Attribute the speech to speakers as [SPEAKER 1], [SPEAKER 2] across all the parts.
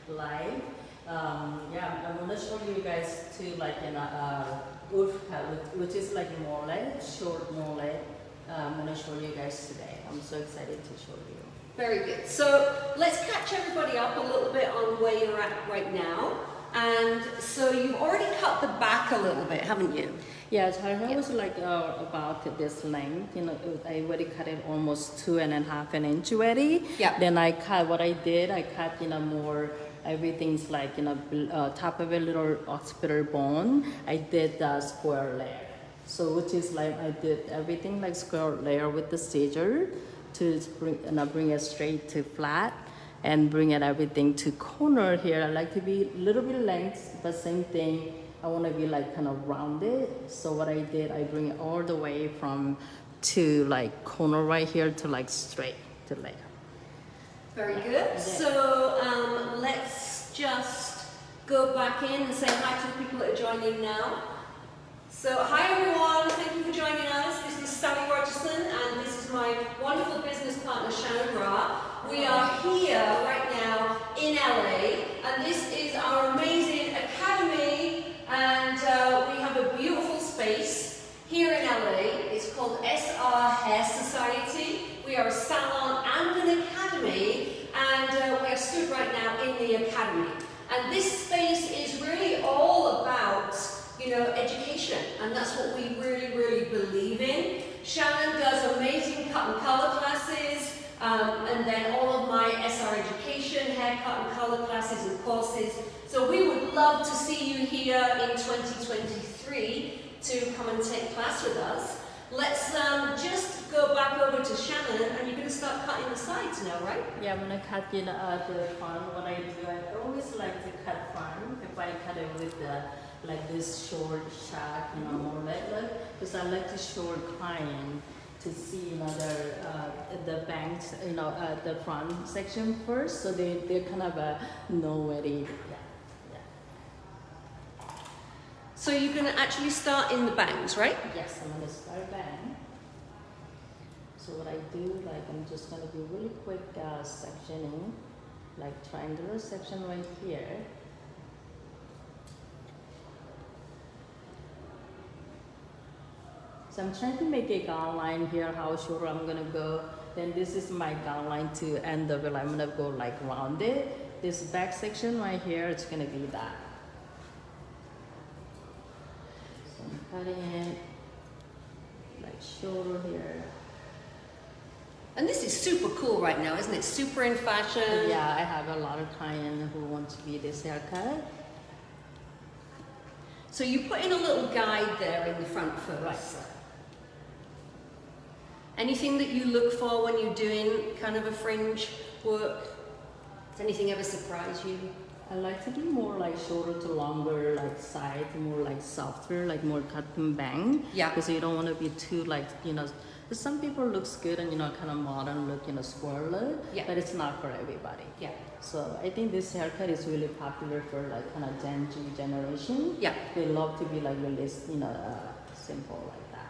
[SPEAKER 1] live. Yeah, I'm gonna show you guys to like wolf cut, which is like more like short, more like. I'm gonna show you guys today. I'm so excited to show you.
[SPEAKER 2] Very good. So let's catch everybody up a little bit on where you're at right now. And so you've already cut the back a little bit, haven't you?
[SPEAKER 1] Yeah, her hair was like about this length. You know, I already cut it almost 2.5 inch already.
[SPEAKER 2] Yeah.
[SPEAKER 1] Then I cut what I did. I cut more. Everything's like top of a little occipital bone. I did the square layer. So which is like I did everything like square layer with the scissor to bring it straight to flat and bring it everything to corner here. I like to be a little bit length, but same thing. I want to be like kind of rounded. So what I did, I bring it all the way from to like corner right here to like straight to layer.
[SPEAKER 2] Very good. So let's just go back in and say hi to the people that are joining now. So hi everyone, thank you for joining us. This is Sally Rogerson and this is my wonderful business partner Shannon Ra. We are here right now in LA and this is our amazing academy and we have a beautiful space here in LA. It's called SR Hair Society. We are a salon and an academy and we are stood right now in the academy. And this space is really all about education, and that's what we really, really believe in. Shannon does amazing cut and color classes, and then all of my SR education, hair cut and color classes and courses. So we would love to see you here in 2023 to come and take class with us. Let's just go back over to Shannon, and you're going to start cutting the sides now, right?
[SPEAKER 1] Yeah, I'm gonna cut the front. What I do, I always like to cut front. If I cut it with like this short shack, more like because I like to show a client to see the banks, the front section first, so they kind of know where they.
[SPEAKER 2] So you're going to actually start in the bangs, right?
[SPEAKER 1] Yes, I'm going to start bang. So what I do, like I'm just going to do really quick sectioning, like triangular section right here. So I'm trying to make a gown line here, how short I'm going to go. Then this is my gown line to end of it. I'm going to go like rounded. This back section right here, it's going to be that. Cutting it like shoulder here.
[SPEAKER 2] And this is super cool right now, isn't it? Super in fashion.
[SPEAKER 1] Yeah, I have a lot of clients who want to be this haircut.
[SPEAKER 2] So you put in a little guide there in the front first.
[SPEAKER 1] Right.
[SPEAKER 2] Anything that you look for when you're doing kind of a fringe work? Does anything ever surprise you?
[SPEAKER 1] I like to be more like shorter to longer, like side, more like softer, like more cut and bang.
[SPEAKER 2] Yeah.
[SPEAKER 1] Because you don't want to be too like, some people looks good and kind of modern look, square look.
[SPEAKER 2] Yeah.
[SPEAKER 1] But it's not for everybody.
[SPEAKER 2] Yeah.
[SPEAKER 1] So I think this haircut is really popular for like kind of Gen Z generation.
[SPEAKER 2] Yeah.
[SPEAKER 1] They love to be like really, simple like that.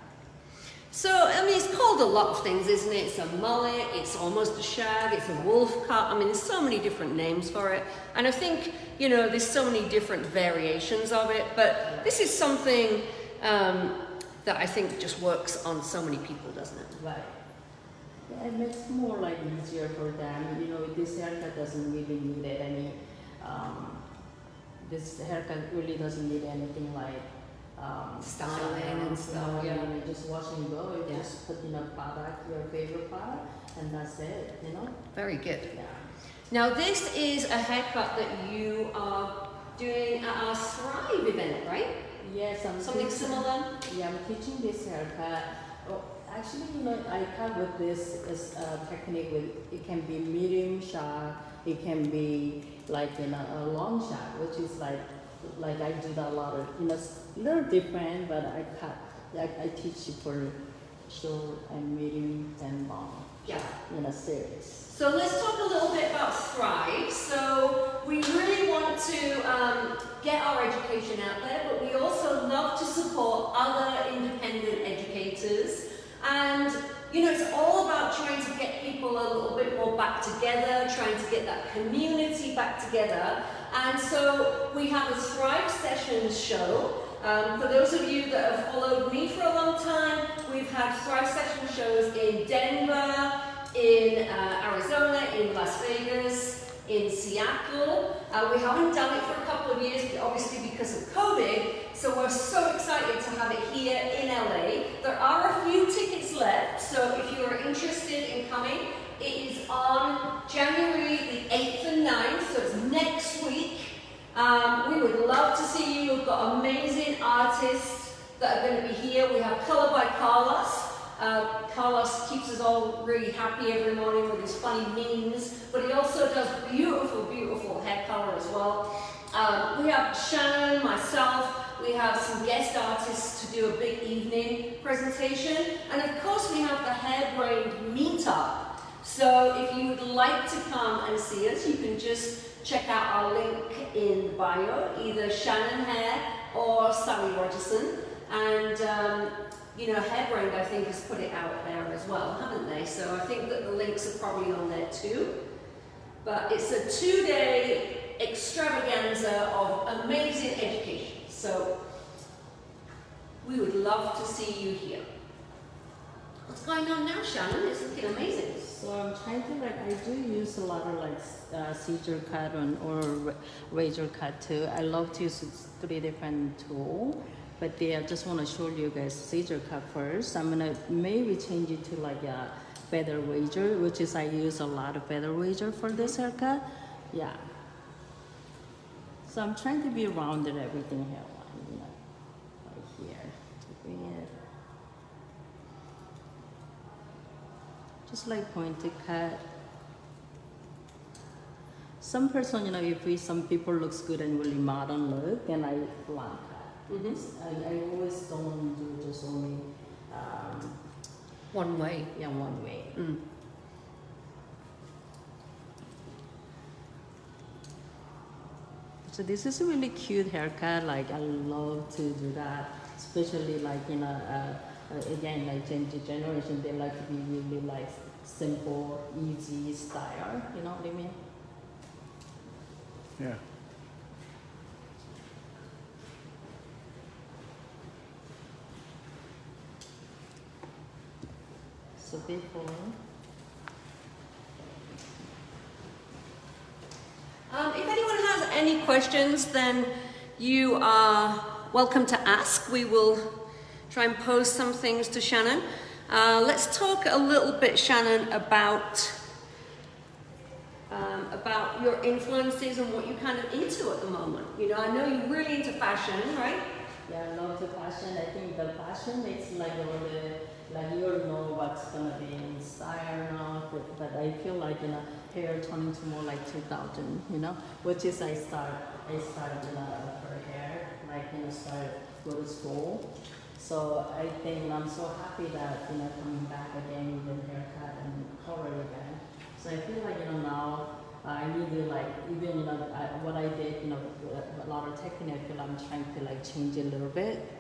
[SPEAKER 2] So, I mean, it's called a lot of things, isn't it? It's a mullet, it's almost a shag, it's a wolf cut. I mean, there's so many different names for it. And I think, there's so many different variations of it. But this is something that I think just works on so many people, doesn't it?
[SPEAKER 1] Right. Yeah, it makes more like easier for them. This haircut doesn't really need any, this haircut really doesn't need anything like
[SPEAKER 2] styling and stuff.
[SPEAKER 1] Yeah, you just wash and go. You just put product, your favorite product, and that's it.
[SPEAKER 2] Very good.
[SPEAKER 1] Yeah.
[SPEAKER 2] Now this is a haircut that you are doing at our Thrive event, right?
[SPEAKER 1] Yes,
[SPEAKER 2] something similar.
[SPEAKER 1] Yeah, I'm teaching this haircut. Oh, actually, I cut with this technique. It can be medium shot. It can be like a long shot, which is like I do that a lot of, a little different, but I teach you for short and medium and long.
[SPEAKER 2] Yeah.
[SPEAKER 1] In a series.
[SPEAKER 2] So let's talk a little bit about Thrive. So we really want to get our education out there, but we also love to support other independent educators. And you know, it's all about trying to get people a little bit more back together, trying to get that community back together. And so we have a Thrive Sessions show. For those of you that have followed me for a long time, we've had Thrive Session shows in Denver, in Arizona, in Las Vegas, in Seattle. We haven't done it for a couple of years, obviously because of COVID, so we're so excited to have it here in LA. There are a few tickets left, so if you are interested in coming, it is on January the 8th and 9th, so it's next week. We would love to see you. We've got amazing artists that are going to be here. We have Color by Carlos. Carlos keeps us all really happy every morning with his funny memes, but he also does beautiful, beautiful hair color as well. We have Shannon, myself, we have some guest artists to do a big evening presentation, and of course we have the Hairbrained meetup. So if you would like to come and see us, you can just check out our link in the bio, either Shannon Hair or Sally Rogerson. And you know, Hairbrained, I think, has put it out there as well, haven't they? So I think that the links are probably on there too. But it's a 2-day extravaganza of amazing education. So we would love to see you here. What's going on now, Shannon? It's looking amazing.
[SPEAKER 1] So I'm trying to I do use a lot of scissor cut or razor cut too. I love to use 3 different tools. But I just want to show you guys scissor cut first. I'm gonna maybe change it to a feather razor, which is I use a lot of feather razor for this haircut. Yeah. So I'm trying to be rounded everything hairline, you know, right here to bring it. Just like pointed cut. Some person, you know, if some people looks good and really modern look, and I blunt cut. I always don't do just only
[SPEAKER 2] one way.
[SPEAKER 1] Yeah, one way. So this is a really cute haircut. I love to do that, especially again, Gen Z generation, they like to be really simple, easy style. You know what I mean?
[SPEAKER 3] Yeah.
[SPEAKER 1] So before.
[SPEAKER 2] If anyone has any questions, then you are welcome to ask. We will try and pose some things to Shannon. Let's talk a little bit, Shannon, about your influences and what you're kind of into at the moment. You know, I know you're really into fashion, right?
[SPEAKER 1] Yeah, I love the fashion. I think the fashion makes you know what's gonna be in style now, but I feel hair turning to more 2000, you know, which is I started for hair, start go to school. So I think I'm so happy that coming back again with the haircut and color again. So I feel now I need to even what I did, a lot of technique. I feel I'm trying to change it a little bit.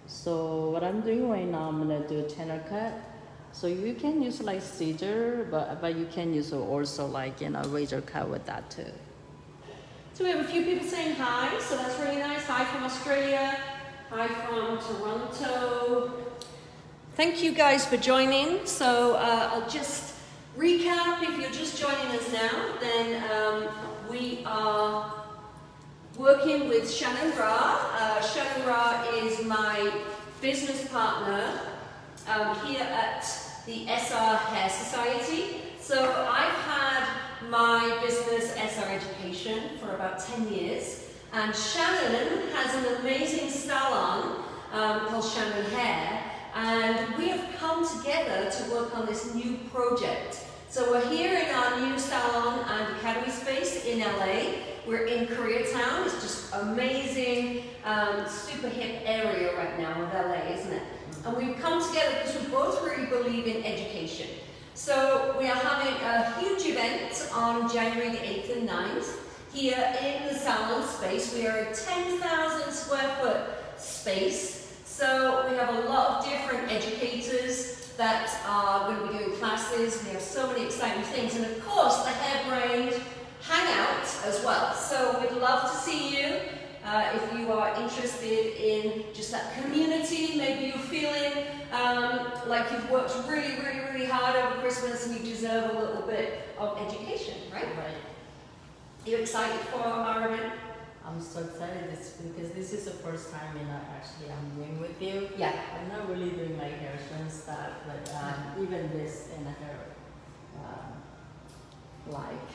[SPEAKER 1] So what I'm doing right now, I'm gonna do a channel cut. So you can use scissor, but you can use also razor cut with that too.
[SPEAKER 2] So we have a few people saying hi, so that's really nice. Hi from Australia, hi from Toronto. Thank you guys for joining. So I'll just recap. If you're just joining us now, then we are working with Shannon Ra. Shannon Ra is my business partner here at the SR Hair Society. So I've had my business SR Education for about 10 years, and Shannon has an amazing salon called Shannon Hair, and we have come together to work on this new project. So we're here in our new salon and academy space in LA. We're in Koreatown. It's just amazing, super hip area right now of LA, isn't it? And we've come together because we both really believe in education. So we are having a huge event on January the 8th and 9th here in the salon space. We are a 10,000 square foot space. So we have a lot of different educators that are going to be doing classes. We have so many exciting things, and of course the Hairbrained Hangout as well. So we'd love to see you. If you are interested in just that community, maybe you're feeling like you've worked really hard over Christmas and you deserve a little bit of education, right?
[SPEAKER 1] Right.
[SPEAKER 2] Are you excited for our event?
[SPEAKER 1] I'm so excited because this is the first time actually I'm doing with you.
[SPEAKER 2] Yeah.
[SPEAKER 1] I'm not really doing like hairstyle stuff, but even this in a hair like.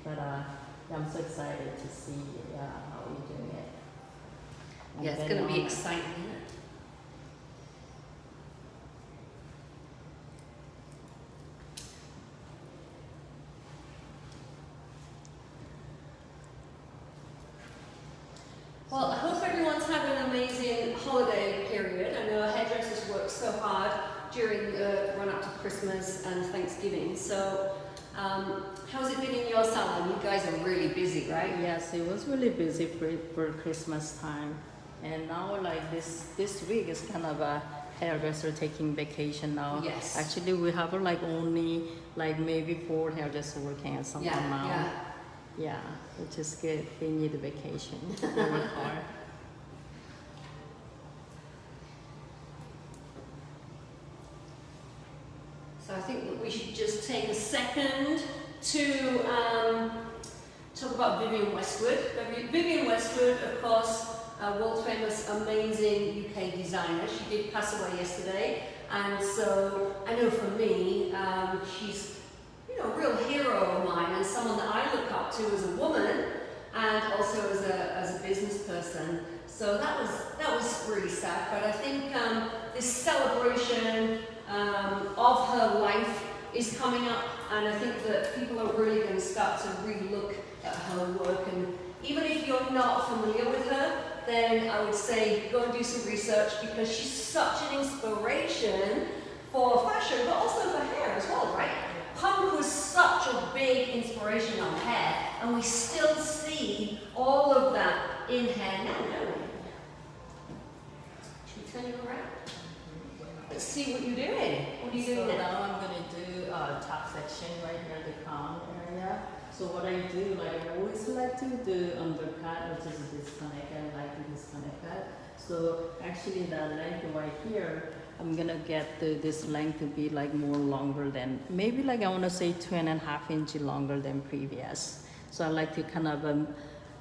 [SPEAKER 1] But I'm so excited to see how you're doing it. And
[SPEAKER 2] Yeah, it's going to be exciting, isn't it? Well, I hope everyone's having an amazing holiday period. I know hairdressers work so hard during the run up to Christmas and Thanksgiving. So, how's it been in your salon? You guys are really busy, right?
[SPEAKER 1] Yes, it was really busy for Christmas time, and now like this week is kind of a hairdresser taking vacation now.
[SPEAKER 2] Yes.
[SPEAKER 1] Actually, we have like only like maybe 4 hairdressers working at some time now.
[SPEAKER 2] Yeah.
[SPEAKER 1] Yeah, which is good. They need a vacation. They work hard.
[SPEAKER 2] So I think that we should just take a second to talk about Vivienne Westwood. Vivienne Westwood, of course, world famous, amazing UK designer. She did pass away yesterday, and so I know for me, she's a real hero of mine and someone that I look up to as a woman and also as a business person. So that was really sad. But I think this celebration of her life is coming up, and I think that people are really going to start to really look at her work. And even if you're not familiar with her, then I would say go and do some research, because she's such an inspiration for fashion, but also for hair as well, right? Punk was such a big inspiration on hair, and we still see all of that in hair now, don't we? Should we turn you around? Let's see what you're doing. What are you doing
[SPEAKER 1] So
[SPEAKER 2] now?
[SPEAKER 1] now I'm gonna do top section right here, the crown area. So what I do, like I always like to do undercut, which is a disconnect. I like to disconnect that. So actually that length right here, I'm gonna get this length to be like more longer than, maybe like I wanna say 2.5 inches longer than previous. So I like to kind of,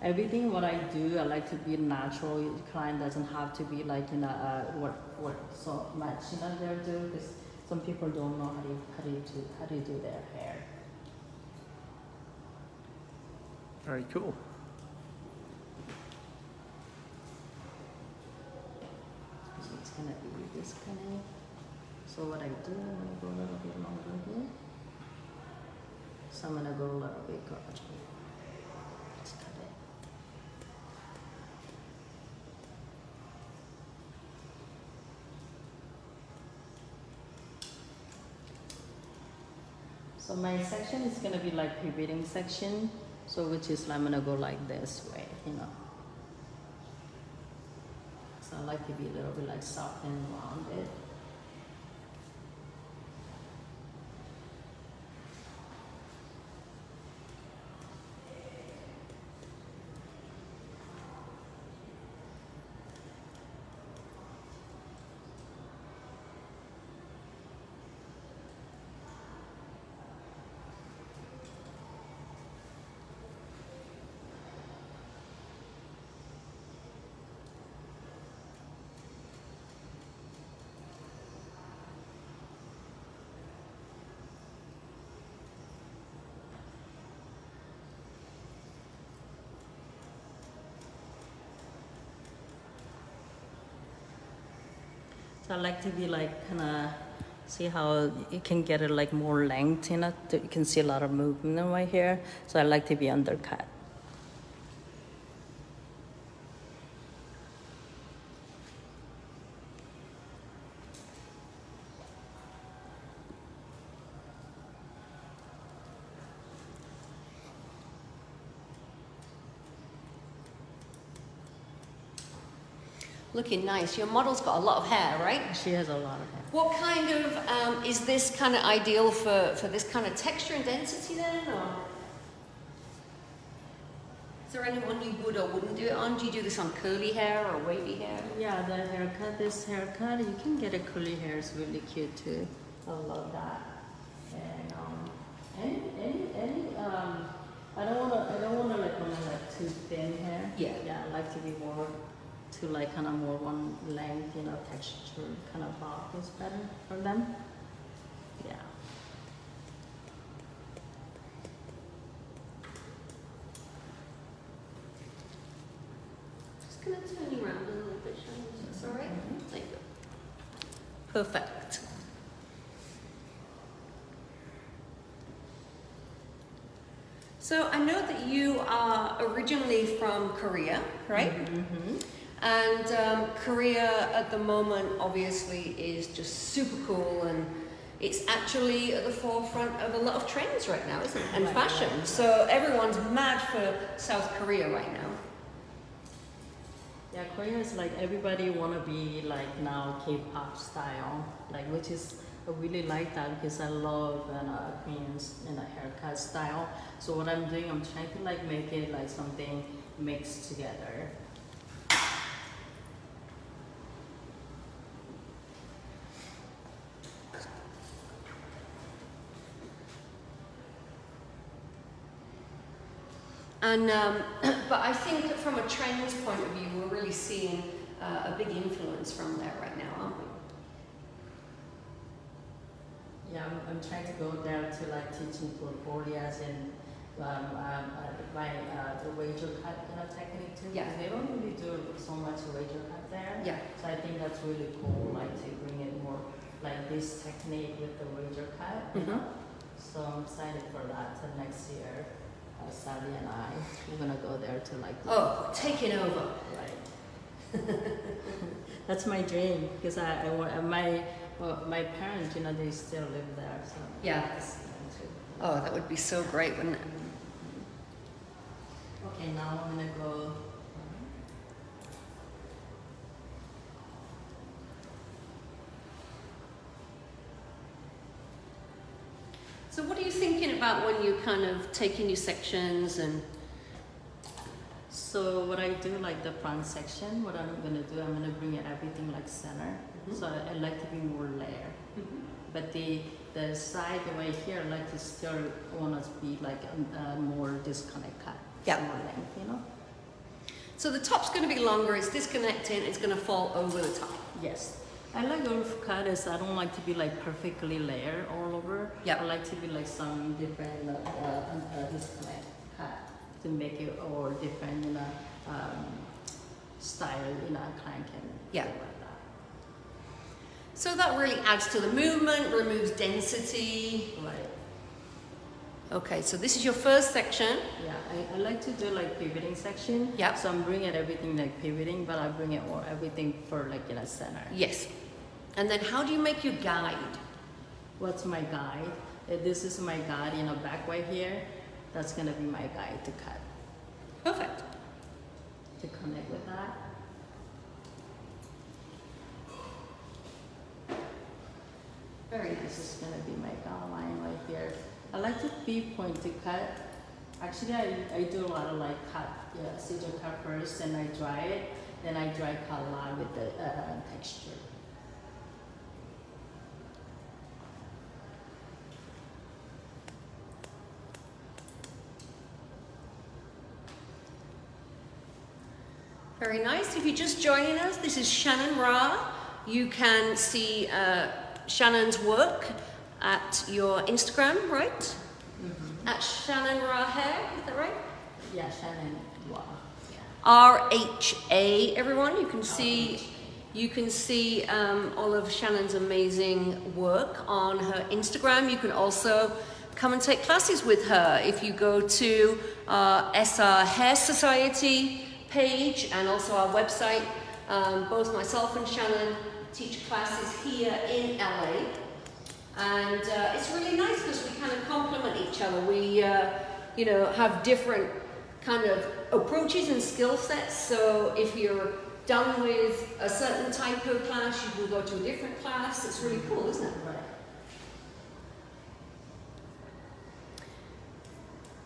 [SPEAKER 1] everything what I do, I like to be natural. The client doesn't have to be like, what so much, they're doing, because some people don't know how do you do their hair.
[SPEAKER 3] Very cool.
[SPEAKER 1] So it's gonna be this kind of. So what I do, I'm gonna go a little bit longer here. So I'm gonna go a little bit larger. Let's cut it. So my section is gonna be like pivoting section. So which is I'm gonna go like this way, So I like to be a little bit like soft and rounded. So I like to be like kind of, see how you can get it like more length, you can see a lot of movement right here. So I like to be undercut.
[SPEAKER 2] Looking nice. Your model's got a lot of hair, right?
[SPEAKER 1] She has a lot of hair.
[SPEAKER 2] What kind of, is this kind of ideal for this kind of texture and density then, or? Is there anyone you would or wouldn't do it on? Do you do this on curly hair or wavy hair?
[SPEAKER 1] Yeah, the haircut, this haircut, you can get a curly hair, it's really cute too. I love that. And I don't wanna like too thin hair.
[SPEAKER 2] Yeah.
[SPEAKER 1] Yeah, I like to be more to like kind of more one length, you know, texture kind of bob is better for them. Yeah.
[SPEAKER 2] Just gonna turn you around a little bit, Shannon, if that's all right? There you go. Perfect. So I know that you are originally from Korea, right?
[SPEAKER 1] Mm-hmm.
[SPEAKER 2] And Korea at the moment obviously is just super cool, and it's actually at the forefront of a lot of trends right now, isn't it? And
[SPEAKER 1] Right,
[SPEAKER 2] fashion.
[SPEAKER 1] right.
[SPEAKER 2] So everyone's mad for South Korea right now.
[SPEAKER 1] Yeah, Korea is like everybody wanna be like now K-pop style, like which is I really like that because I love Korean's haircut style. So what I'm doing, I'm trying to like make it like something mixed together.
[SPEAKER 2] And but I think from a trends point of view, we're really seeing a big influence from there right now, aren't we?
[SPEAKER 1] Yeah, I'm trying to go there to like teaching portfolios and the razor cut technique too.
[SPEAKER 2] Yeah.
[SPEAKER 1] They don't really do so much razor cut there.
[SPEAKER 2] Yeah.
[SPEAKER 1] So I think that's really cool, like to bring it more like this technique with the razor cut. You know? So I'm excited for that. So next year, Sally and I, we're gonna go there to like.
[SPEAKER 2] Oh, taking over.
[SPEAKER 1] Right. That's my dream because I want my parents, you know, they still live there, so
[SPEAKER 2] Yeah.
[SPEAKER 1] I see them too.
[SPEAKER 2] Oh, that would be so great, wouldn't it?
[SPEAKER 1] Okay, now I'm gonna go.
[SPEAKER 2] So what are you thinking about when you're kind of taking your sections and?
[SPEAKER 1] So what I do, like the front section, what I'm gonna do, I'm gonna bring it everything like center. So I like to be more layer. But the side right here, I like to still want to be like more disconnect cut.
[SPEAKER 2] Yeah.
[SPEAKER 1] More length, you know.
[SPEAKER 2] So the top's going to be longer. It's disconnecting. It's going to fall over the top.
[SPEAKER 1] Yes. I like golf cut is I don't like to be like perfectly layered all over.
[SPEAKER 2] Yeah.
[SPEAKER 1] I like to be like some different disconnect cut to make it all different, you know, style, you know, client can
[SPEAKER 2] Yeah.
[SPEAKER 1] do like that.
[SPEAKER 2] So that really adds to the movement, removes density.
[SPEAKER 1] Right.
[SPEAKER 2] Okay, so this is your first section.
[SPEAKER 1] Yeah, I like to do like pivoting section.
[SPEAKER 2] Yeah.
[SPEAKER 1] So I'm bringing everything like pivoting, but I bring it all everything for like in a center.
[SPEAKER 2] Yes. And then how do you make your guide?
[SPEAKER 1] What's my guide? This is my guide, you know, back right here. That's gonna be my guide to cut,
[SPEAKER 2] Perfect.
[SPEAKER 1] to connect with that.
[SPEAKER 2] Very
[SPEAKER 1] This
[SPEAKER 2] nice.
[SPEAKER 1] is gonna be my guide line right here. I like to be point to cut. Actually, I do a lot of like cut, yeah, scissor cut first, and I dry it. Then I dry cut a lot with the texture.
[SPEAKER 2] Very nice. If you're just joining us, this is Shannon Ra. You can see Shannon's work at your Instagram, right? At Shannon Ra Hair, is that right?
[SPEAKER 1] Yeah, Shannon. Wow. Yeah.
[SPEAKER 2] RHA, everyone. You can see all of Shannon's amazing work on her Instagram. You can also come and take classes with her if you go to SR Hair Society page and also our website. Both myself and Shannon teach classes here in LA. And it's really nice because we kind of complement each other. We, you know, have different kind of approaches and skill sets. So if you're done with a certain type of class, you can go to a different class. It's really cool, isn't it?
[SPEAKER 1] Right.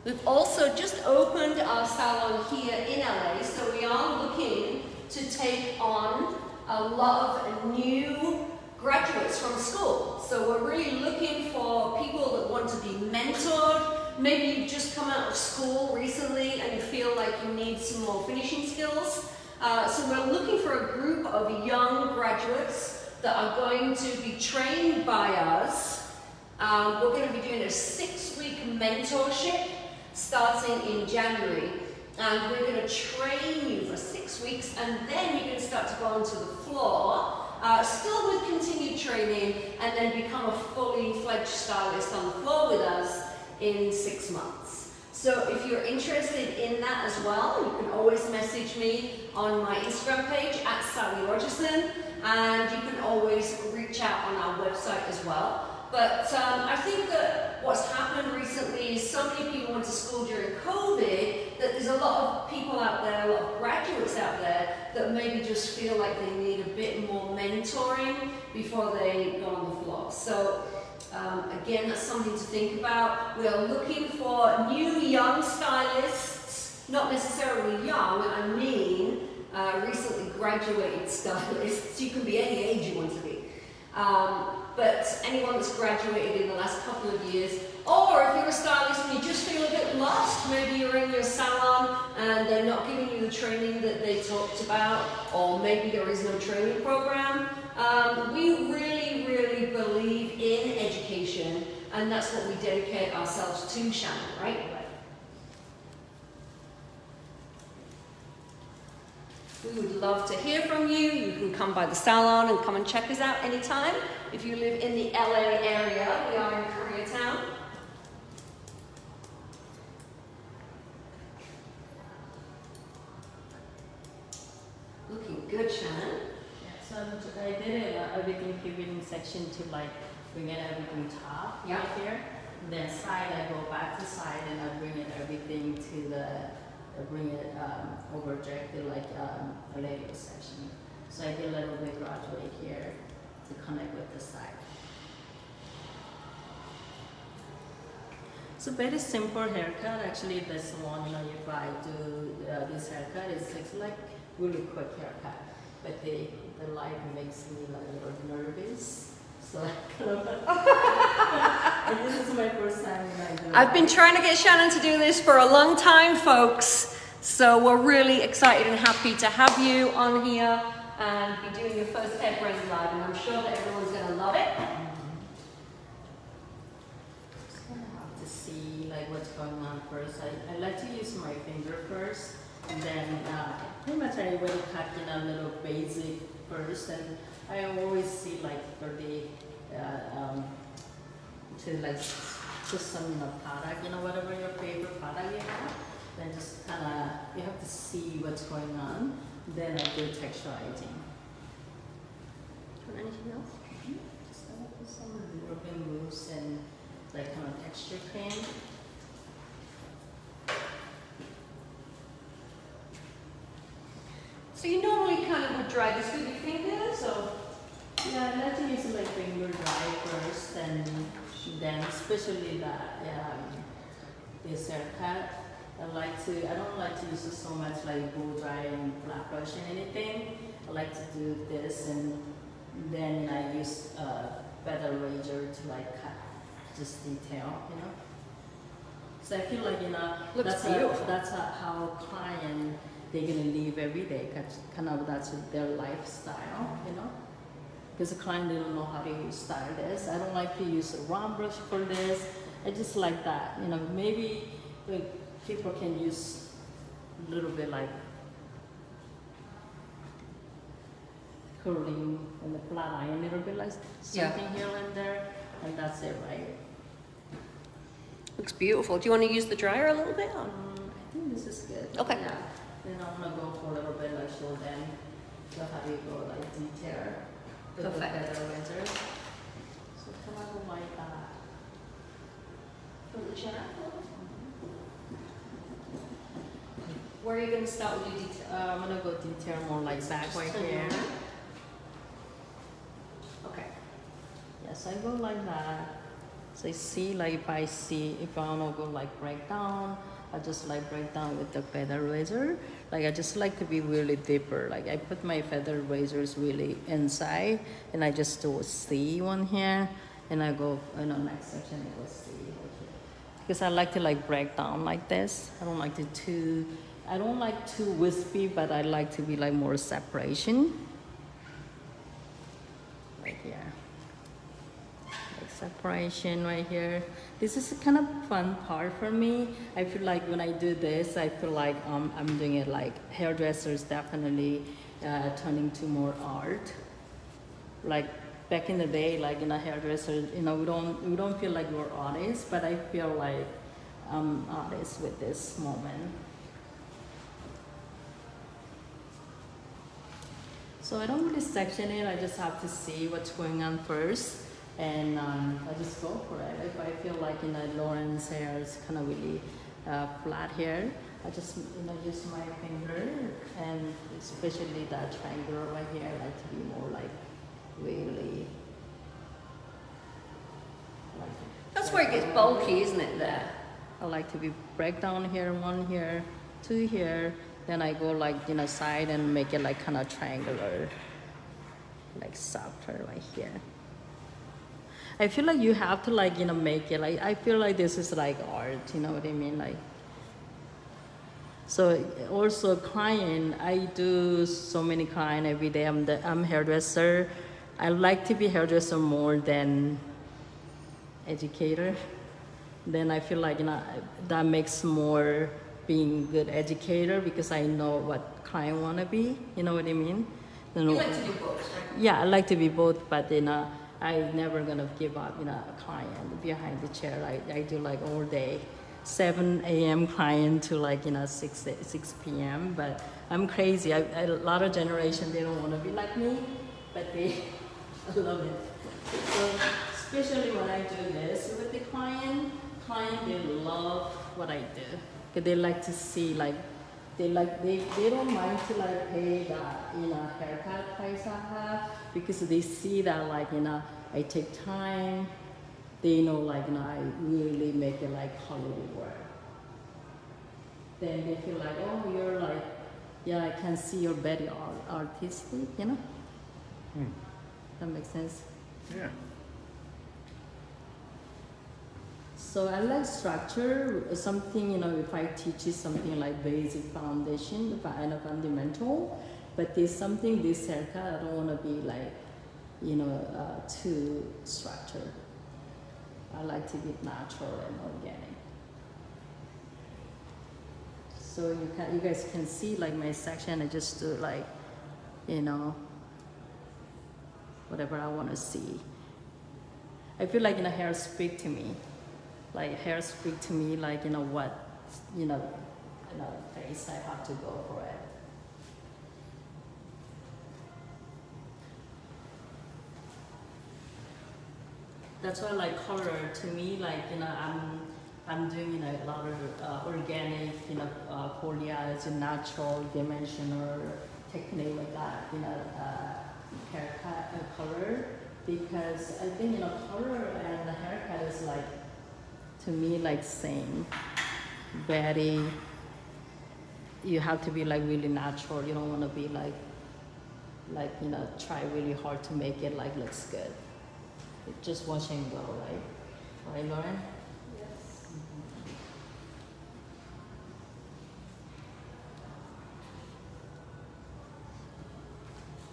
[SPEAKER 2] We've also just opened our salon here in LA, so we are looking to take on a lot of new graduates from school. So we're really looking for people that want to be mentored. Maybe you've just come out of school recently and you feel like you need some more finishing skills. So we're looking for a group of young graduates that are going to be trained by us. We're going to be doing a 6-week mentorship starting in January, and we're going to train you for 6 weeks, and then you're going to start to go onto the floor, still with continued training, and then become a fully fledged stylist on the floor with us in 6 months. So if you're interested in that as well, you can always message me on my Instagram page at Sally Rogerson, and you can always reach out on our website as well. But I think that what's happened recently is so many people went to school during COVID that there's a lot of people out there, a lot of graduates out there that maybe just feel like they need a bit more mentoring before they go on the floor. So again, that's something to think about. We are looking for new young stylists, not necessarily young, I mean recently graduated stylists. You can be any age you want to be. But anyone that's graduated in the last couple of years, or if you're a stylist and you just feel a bit lost, maybe you're in your salon and they're not giving you the training that they talked about, or maybe there is no training program. We really, really believe in education, and that's what we dedicate ourselves to, Shannon, right? We would love to hear from you. You can come by the salon and come and check us out anytime. If you live in the LA area, we are in Koreatown. Looking good, Shannon.
[SPEAKER 1] Yeah, so I did everything pivoting section to like bring it everything top right here. Then side, I go back to side and I bring it everything to the bring it over directly like a layer section. So I did a little bit graduate here to connect with the side. So very simple haircut. Actually, this one, if I do this haircut, it's like really quick haircut. But the light makes me like a little nervous. So and this is my first time when I do
[SPEAKER 2] I've been trying to get Shannon to do this for a long time, folks. So we're really excited and happy to have you on here and be doing your first hair braid live, and I'm sure that everyone's going to love it.
[SPEAKER 1] Just gonna have to see like what's going on first. I like to use my finger first, and then pretty much I will cut in a little basic first, and I always see like for the to like just some product, whatever your favorite product you have, then just kind of you have to see what's going on. Then I do texturizing.
[SPEAKER 2] Want anything else?
[SPEAKER 1] Just gonna put some European mousse and like kind of texture cream.
[SPEAKER 2] So you normally kind of would dry this with your fingers, or?
[SPEAKER 1] Yeah, I like to use my finger dry first, and then especially this haircut. I don't like to use so much like blow dry and flat brush and anything. I like to do this, and then I use better razor to like cut just detail, So I feel like
[SPEAKER 2] Looks beautiful.
[SPEAKER 1] that's how client they're gonna live every day. Kind of that's their lifestyle, Because the client they don't know how to style this. I don't like to use a round brush for this. I just like that, Maybe people can use a little bit like curling and the flat line, a little bit like something here and there, and that's it, right?
[SPEAKER 2] Looks beautiful. Do you want to use the dryer a little bit?
[SPEAKER 1] I think this is good.
[SPEAKER 2] Okay.
[SPEAKER 1] Yeah. Then I want to go for a little bit like show them how you go like detail. With the
[SPEAKER 2] Perfect.
[SPEAKER 1] better razor. So kind of go like that.
[SPEAKER 2] From the chair. Where are you going to start with your detail?
[SPEAKER 1] I'm gonna go detail more like back right
[SPEAKER 2] Turn
[SPEAKER 1] here.
[SPEAKER 2] it around. Okay.
[SPEAKER 1] Yes, I go like that. So you see, like if I wanna go like break down, I just like break down with the feather razor. Like I just like to be really deeper. Like I put my feather razors really inside, and I just do a C one here, and I go in the next section I go C right here. Because I like to like break down like this. I don't like too wispy, but I like to be like more separation. Right here. Like separation right here. This is a kind of fun part for me. I feel like when I do this, I feel like I'm doing it like hairdressers definitely turning to more art. Like back in the day, like in a hairdresser, we don't feel like we're artists, but I feel like I'm artist with this moment. So I don't really section it. I just have to see what's going on first, and I just go for it. If I feel like Lauren's hair is kind of really flat here, I just use my finger, and especially that triangle right here, I like to be more like really.
[SPEAKER 2] That's where it gets bulky, isn't it, there?
[SPEAKER 1] I like to be break down here, one here, two here. Then I go like side and make it like kind of triangular, like softer right here. I feel like you have to like make it like, I feel like this is like art, you know what I mean? Like, so also client, I do so many client every day. I'm hairdresser. I like to be hairdresser more than educator. Then I feel like that makes more being good educator, because I know what client want to be, you know what I mean?
[SPEAKER 2] You like to do both, right?
[SPEAKER 1] Yeah, I like to be both, but I never gonna give up a client behind the chair. I do like all day, 7 a.m. client to like 6 p.m. But I'm crazy. A lot of generation, they don't want to be like me, but they love it. So especially when I do this with the client they love what I do. They like to see they don't mind to like pay that haircut price I have, because they see that I take time. They know I really make it like Hollywood work. Then they feel like, oh, you're like, yeah, I can see you're very artistic, That makes sense.
[SPEAKER 3] Yeah.
[SPEAKER 1] So I like structure, something, if I teach you something like basic foundation, and a fundamental, but there's something, this haircut, I don't want to be like, too structured. I like to be natural and organic. So you guys can see like my section, I just do like, whatever I want to see. I feel like hair speak to me. Like hair speak to me like what face I have to go for it. That's why like color to me, like I'm doing a lot of organic foliage and natural dimensional technique with that haircut color, because I think color and the haircut is like, to me, like same. Very, you have to be like really natural. You don't want to be like try really hard to make it like looks good. It's just wash and go, right? Right, Lauren?
[SPEAKER 2] Yes.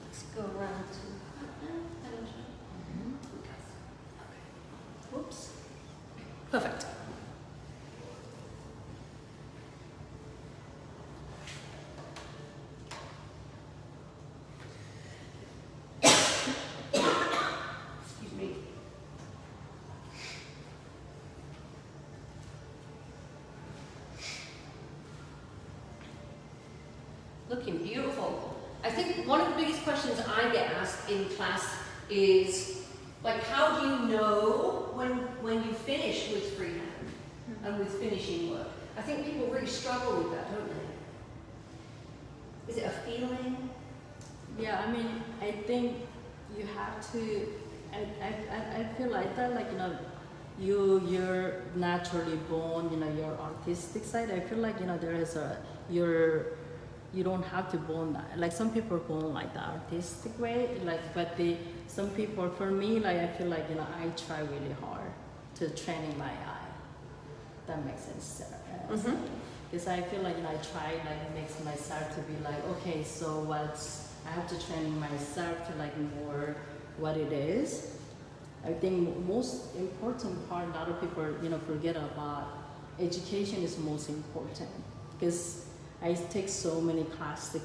[SPEAKER 2] Let's go around to. Whoops. Perfect. Excuse me. Looking beautiful. I think one of the biggest questions I get asked in class is, like, how do you know when you finish with freehand and with finishing work? I think people really struggle with that, don't they? feeling?
[SPEAKER 1] Yeah, I mean, I think you have to. I feel like that, like you're naturally born, your artistic side. I feel like there is you don't have to born that. Like some people are born like the artistic way, like some people, for me, like I feel like I try really hard to training my eye. That makes sense.
[SPEAKER 2] Mhm.
[SPEAKER 1] Because I feel like I try like makes myself to be like, okay, so I have to train myself to like more what it is. I think most important part, a lot of people forget about education is most important, because I take so many the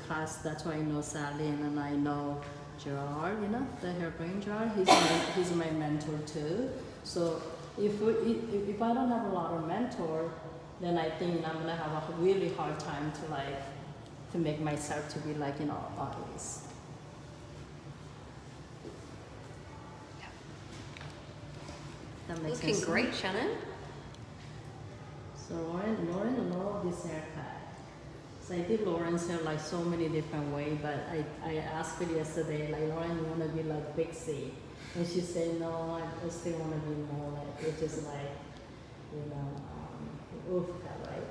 [SPEAKER 1] class. That's why I know Sally and I know Gerard, the hairbrain Gerard. He's my mentor too. So if I don't have a lot of mentor, then I think I'm gonna have a really hard time to make myself to be like artist. That makes
[SPEAKER 2] Looking
[SPEAKER 1] sense.
[SPEAKER 2] great, Shannon.
[SPEAKER 1] So Lauren loved this haircut. So I did Lauren's hair like so many different ways, but I asked her yesterday, like, Lauren, you wanna be like Pixie? And she said, no, I still wanna be more like, which is like, Ufka, right?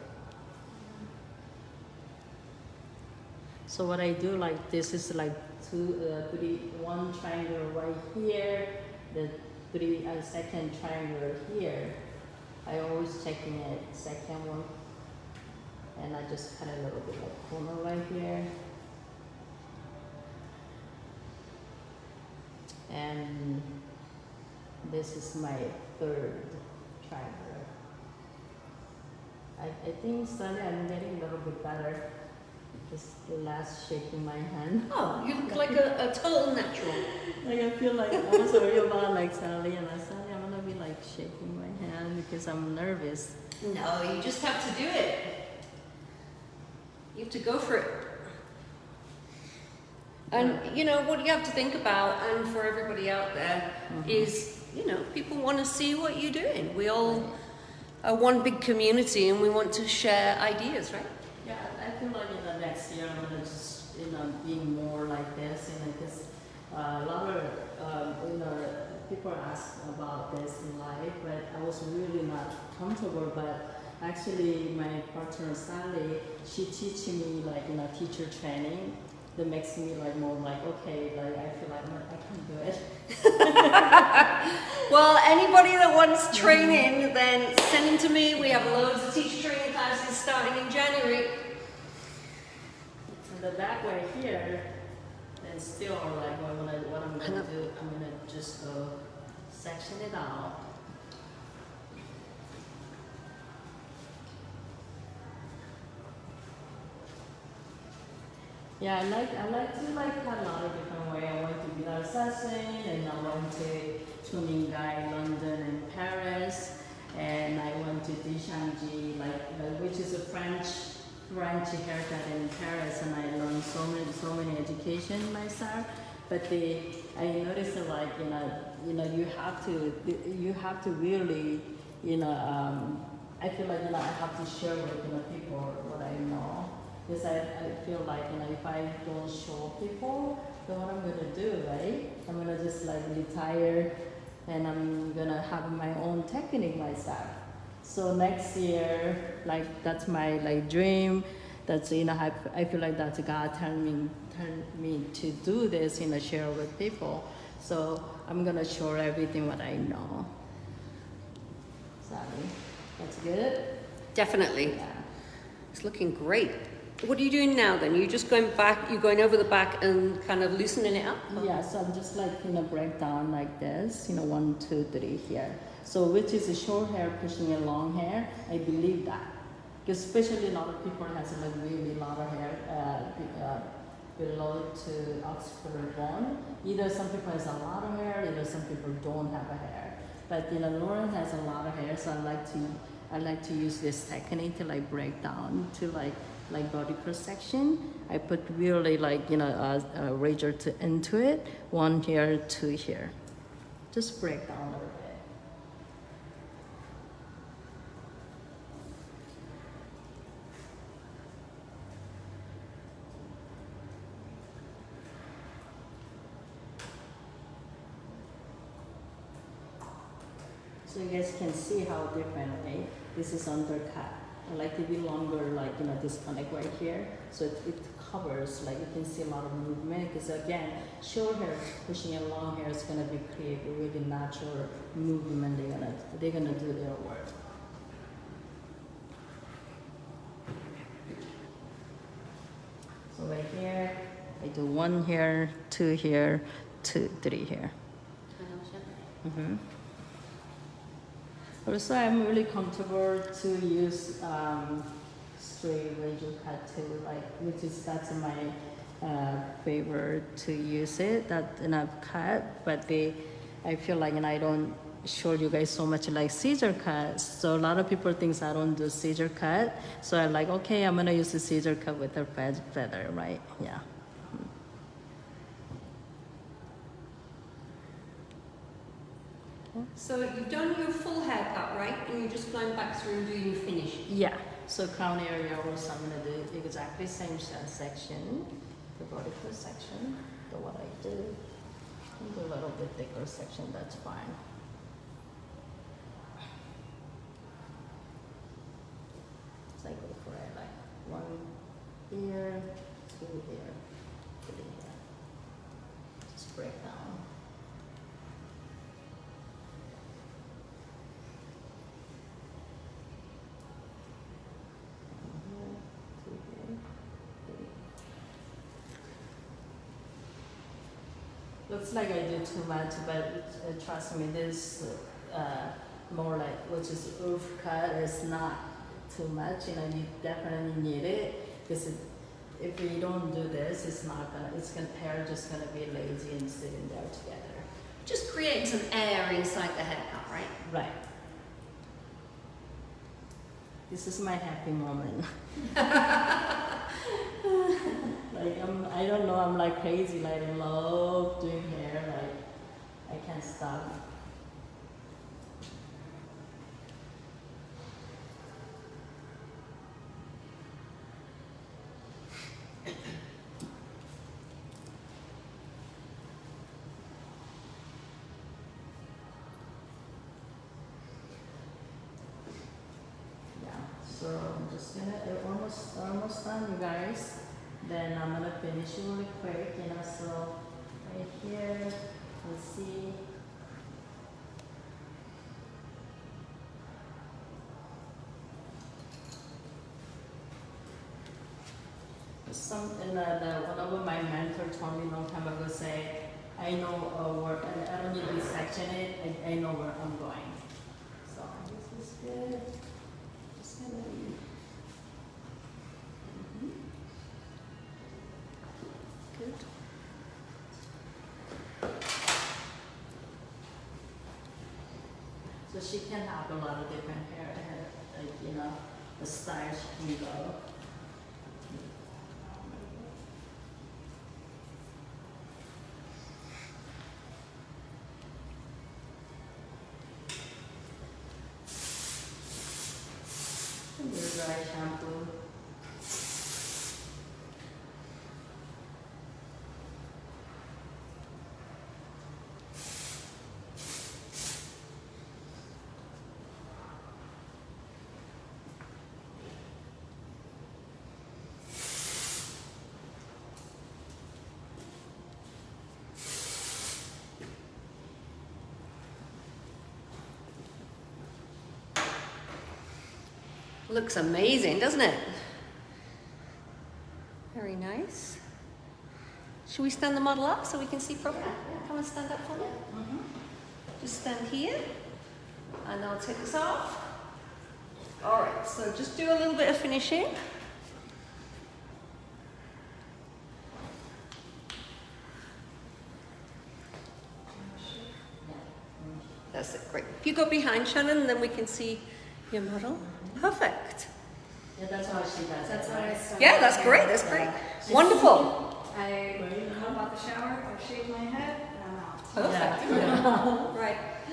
[SPEAKER 1] So what I do, like, this is like one triangle right here, the second triangle here. I always checking it, second one. And I just cut a little bit of corner right here. And this is my third triangle. I think slowly I'm getting a little bit better. Just the last shaking my hand.
[SPEAKER 2] Oh, you look like a total natural.
[SPEAKER 1] Like I feel like I was worried about like Sally, and I said I'm gonna be like shaking my hand because I'm nervous.
[SPEAKER 2] No, you just have to do it. You have to go for it. And what you have to think about, and for everybody out there, is people want to see what you're doing. We all are one big community, and we want to share ideas, right?
[SPEAKER 1] Yeah, I feel like in the next year I'm gonna just being more like this, because a lot of people ask about this in life, but I was really not comfortable. But actually, my partner Sally, she teaching me like teacher training. That makes me like more like okay, like I feel like I can do it.
[SPEAKER 2] Well, anybody that wants training, then send them to me. We have loads of teacher training classes starting in January.
[SPEAKER 1] And the back right here, then still like what I'm gonna do, I'm gonna just go section it out. Yeah, I like to cut a lot of different ways. I went to Bilal Assassin, and I went to Tuning Guy, London and Paris, and I went to Dishanji, which is a French haircut in Paris, and I learned so many education myself. But I noticed that you have to really I feel like I have to share with people what I know. Because I feel like if I don't show people, then what I'm gonna do, right? I'm gonna just like retire, and I'm gonna have my own technique myself. So next year, like that's my dream. That's I feel like that's God telling me to do this, share with people. So I'm gonna share everything what I know. Sorry, that's good.
[SPEAKER 2] Definitely.
[SPEAKER 1] Yeah.
[SPEAKER 2] It's looking great. What are you doing now then? You're just going back, you're going over the back and kind of loosening it up?
[SPEAKER 1] Yeah, so I'm just break down like this, 1, 2, 3 here. So which is a short hair pushing a long hair, I believe that. Because especially a lot of people has really a lot of hair below to occipital bone. Either some people has a lot of hair, either some people don't have a hair. But Lauren has a lot of hair, so I like to use this technique to break down to body cross section. I put really a razor into it, 1 here, 2 here. Just break down a little bit. So you guys can see how different, right? This is undercut. I like to be longer, like, you know, disconnect right here. So it covers, like you can see a lot of movement. Because again, short hair pushing in long hair is gonna be create a really natural movement. They're gonna do their work. So right here, I do 1 here, 2 here, 2, 3 here. Mm-hmm. Also, I'm really comfortable to use straight razor cut too, like that's my favorite to use it. That and I've cut, but I feel like I don't show you guys so much like scissor cut. So a lot of people think I don't do scissor cut. So I'm like, okay, I'm gonna use the scissor cut with a feather, right? Yeah.
[SPEAKER 2] So you've done your full haircut, right? And you're just going back through and doing your finish.
[SPEAKER 1] Yeah. So crown area also I'm gonna do exactly same section, the vertical section. So what I do, do a little bit thicker section. That's fine. So I go for it like 1 here, 2 here, 3 here. Just break down. Looks like I do too much, but trust me, this more like, which is roof cut, is not too much. You know, you definitely need it because if you don't do this, hair just gonna be lazy and sitting there together.
[SPEAKER 2] Just create some air inside the haircut, right?
[SPEAKER 1] Right. This is my happy moment. Like I don't know, I'm like crazy, like I love doing hair, like I can't stop. Yeah, so I'm just gonna, almost done, you guys. Then I'm gonna finish it really quick, you know, so right here, let's see. Something that one of my mentors told me a long time ago, say, I know where, and I don't need to section it, I know where I'm going. So this is good. Just gonna good. So she can have a lot of different hair, like, you know, the style she can go. Dry shampoo.
[SPEAKER 2] Looks amazing, doesn't it? Very nice. Should we stand the model up so we can see properly? Yeah. Come and stand up for me. Just stand here, and I'll take this off. All right, so just do a little bit of finishing. That's it, great. If you go behind Shannon, then we can see your model. Perfect.
[SPEAKER 1] Yeah, that's how she does
[SPEAKER 4] That's
[SPEAKER 1] it,
[SPEAKER 4] how I
[SPEAKER 1] right?
[SPEAKER 4] start.
[SPEAKER 2] Yeah, that's great, that's great. Wonderful.
[SPEAKER 4] I come out the shower, I shave my head, and I'm out.
[SPEAKER 2] Perfect.
[SPEAKER 1] Yeah.
[SPEAKER 2] Right.